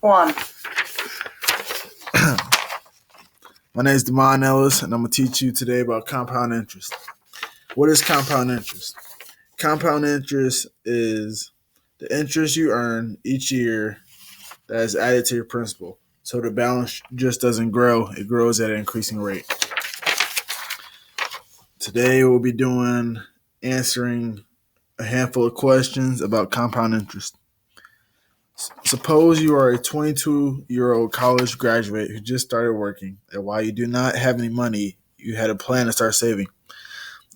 1. My name is Damon, and I'm going to teach you today about compound interest. What is compound interest? Compound interest is the interest you earn each year that is added to your principal. So the balance just doesn't grow, it grows at an increasing rate. Today we'll be answering a handful of questions about compound interest. Suppose you are a 22-year-old college graduate who just started working, and while you do not have any money, you had a plan to start saving.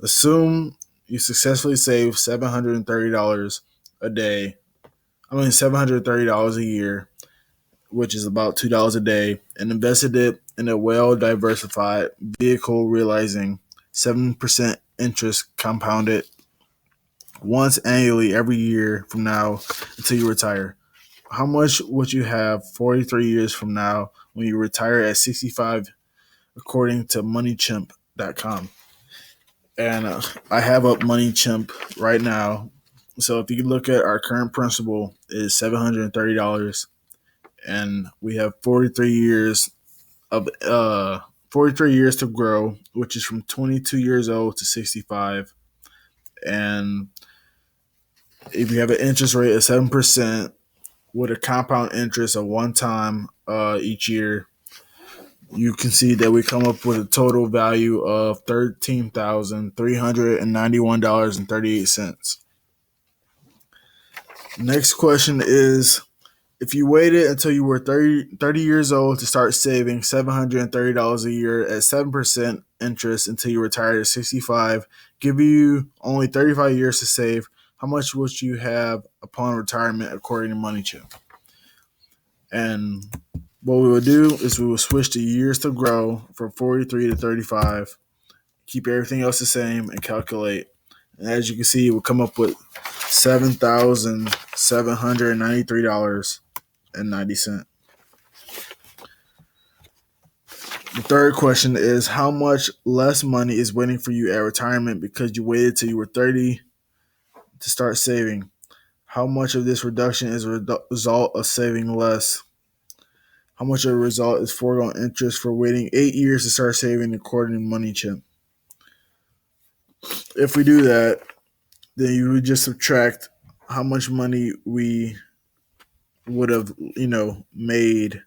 Assume you successfully saved $730 $730 a year, which is about $2 a day, and invested it in a well-diversified vehicle realizing 7% interest compounded once annually every year from now until you retire. How much would you have 43 years from now when you retire at 65, according to MoneyChimp.com? And I have up MoneyChimp right now. So if you look at our current principal is $730, and we have 43 years to grow, which is from 22 years old to 65. And if you have an interest rate of 7%, with a compound interest of one time each year, you can see that we come up with a total value of $13,391.38. Next question is, if you waited until you were 30 years old to start saving $730 a year at 7% interest until you retired at 65, give you only 35 years to save, how much would you have upon retirement according to MoneyChimp? And what we will do is we will switch the years to grow from 43 to 35, keep everything else the same, and calculate. And as you can see, we'll come up with $7,793.90. The third question is, how much less money is waiting for you at retirement because you waited till you were 30 to start saving? How much of this reduction is a result of saving less? How much of the result is foregone interest for waiting 8 years to start saving according to MoneyChimp? If we do that, then you would just subtract how much money we would have, made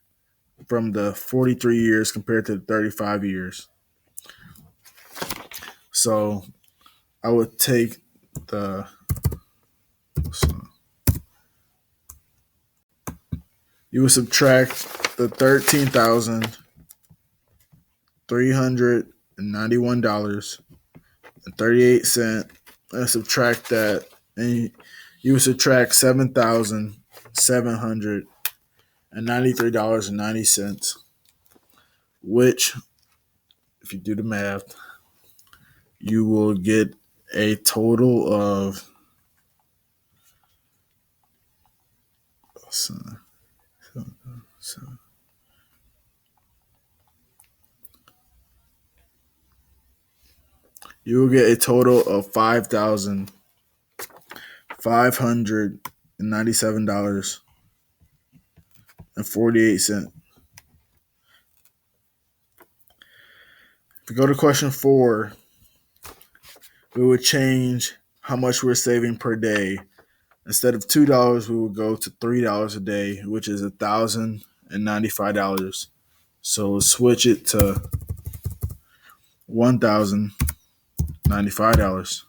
from the 43 years compared to the 35 years. So I would take you would subtract the $13,391.38 and subtract that, and you would subtract $7,793.90, which, if you do the math, you will get a total of $597.48. If we go to question 4, we would change how much we're saving per day. Instead of $2, we would go to $3 a day, which is $1,095. So we'll switch it to $1,095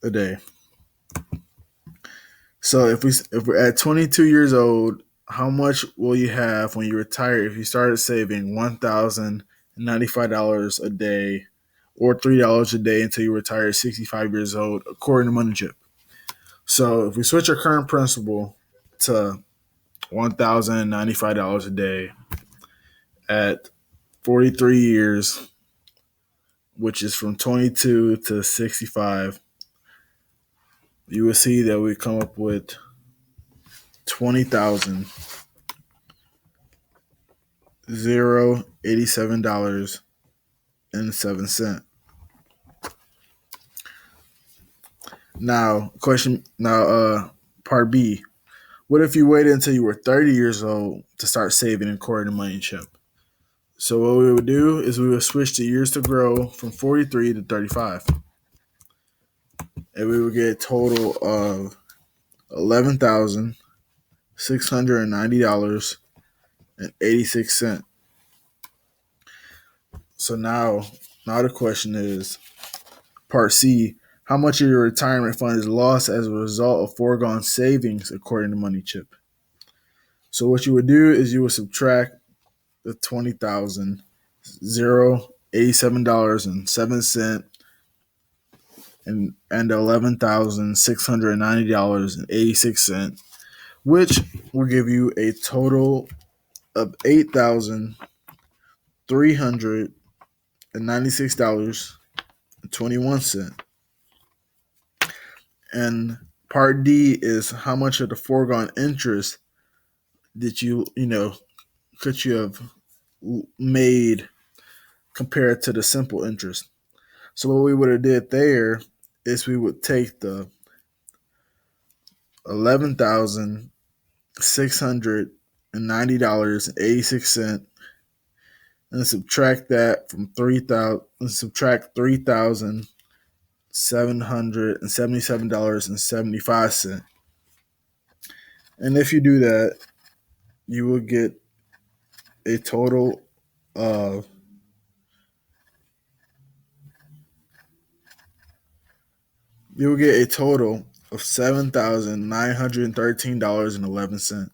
a day. So if we're at 22 years old, how much will you have when you retire if you started saving $1,095 a day or $3 a day until you retire at 65 years old, according to MoneyChimp? So if we switch our current principal to $1,095 a day at 43 years, which is from 22 to 65, you will see that we come up with $20,087.07. Now, part B. What if you waited until you were 30 years old to start saving according to Money Chip? So what we would do is we would switch the years to grow from 43 to 35. And we would get a total of $11,690.86. So now the question is, part C, how much of your retirement fund is lost as a result of foregone savings according to Money Chip? So what you would do is you would subtract the $20,087.07 and $11,690.86, which will give you a total of $8,396.21. And part D is how much of the foregone interest that could you have made compared to the simple interest. So what we would have did there is we would take the $11,690.86 and subtract that from 3,000 and subtract $3,777.75. And if you do that, you will get a total of $7,913.11.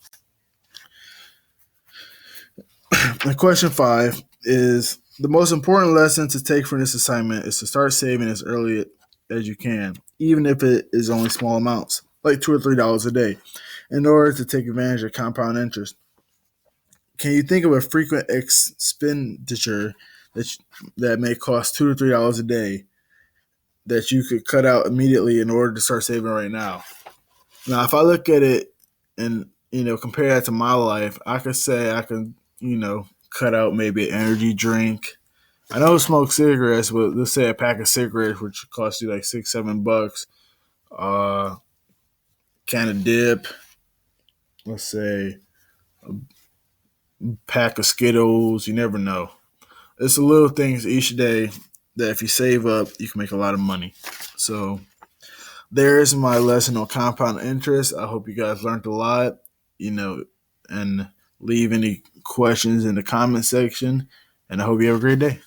And question 5 is, the most important lesson to take from this assignment is to start saving as early as you can, even if it is only small amounts, like $2 or $3 a day, in order to take advantage of compound interest. Can you think of a frequent expenditure that may cost $2 to $3 a day that you could cut out immediately in order to start saving right now? Now, if I look at it and compare that to my life, I could say I can cut out maybe an energy drink. I don't smoke cigarettes, but let's say a pack of cigarettes, which costs you like $6-7. Can of dip. Let's say a pack of Skittles. You never know. It's the little things each day that if you save up, you can make a lot of money. So there's my lesson on compound interest. I hope you guys learned a lot, and leave any questions in the comment section. And I hope you have a great day.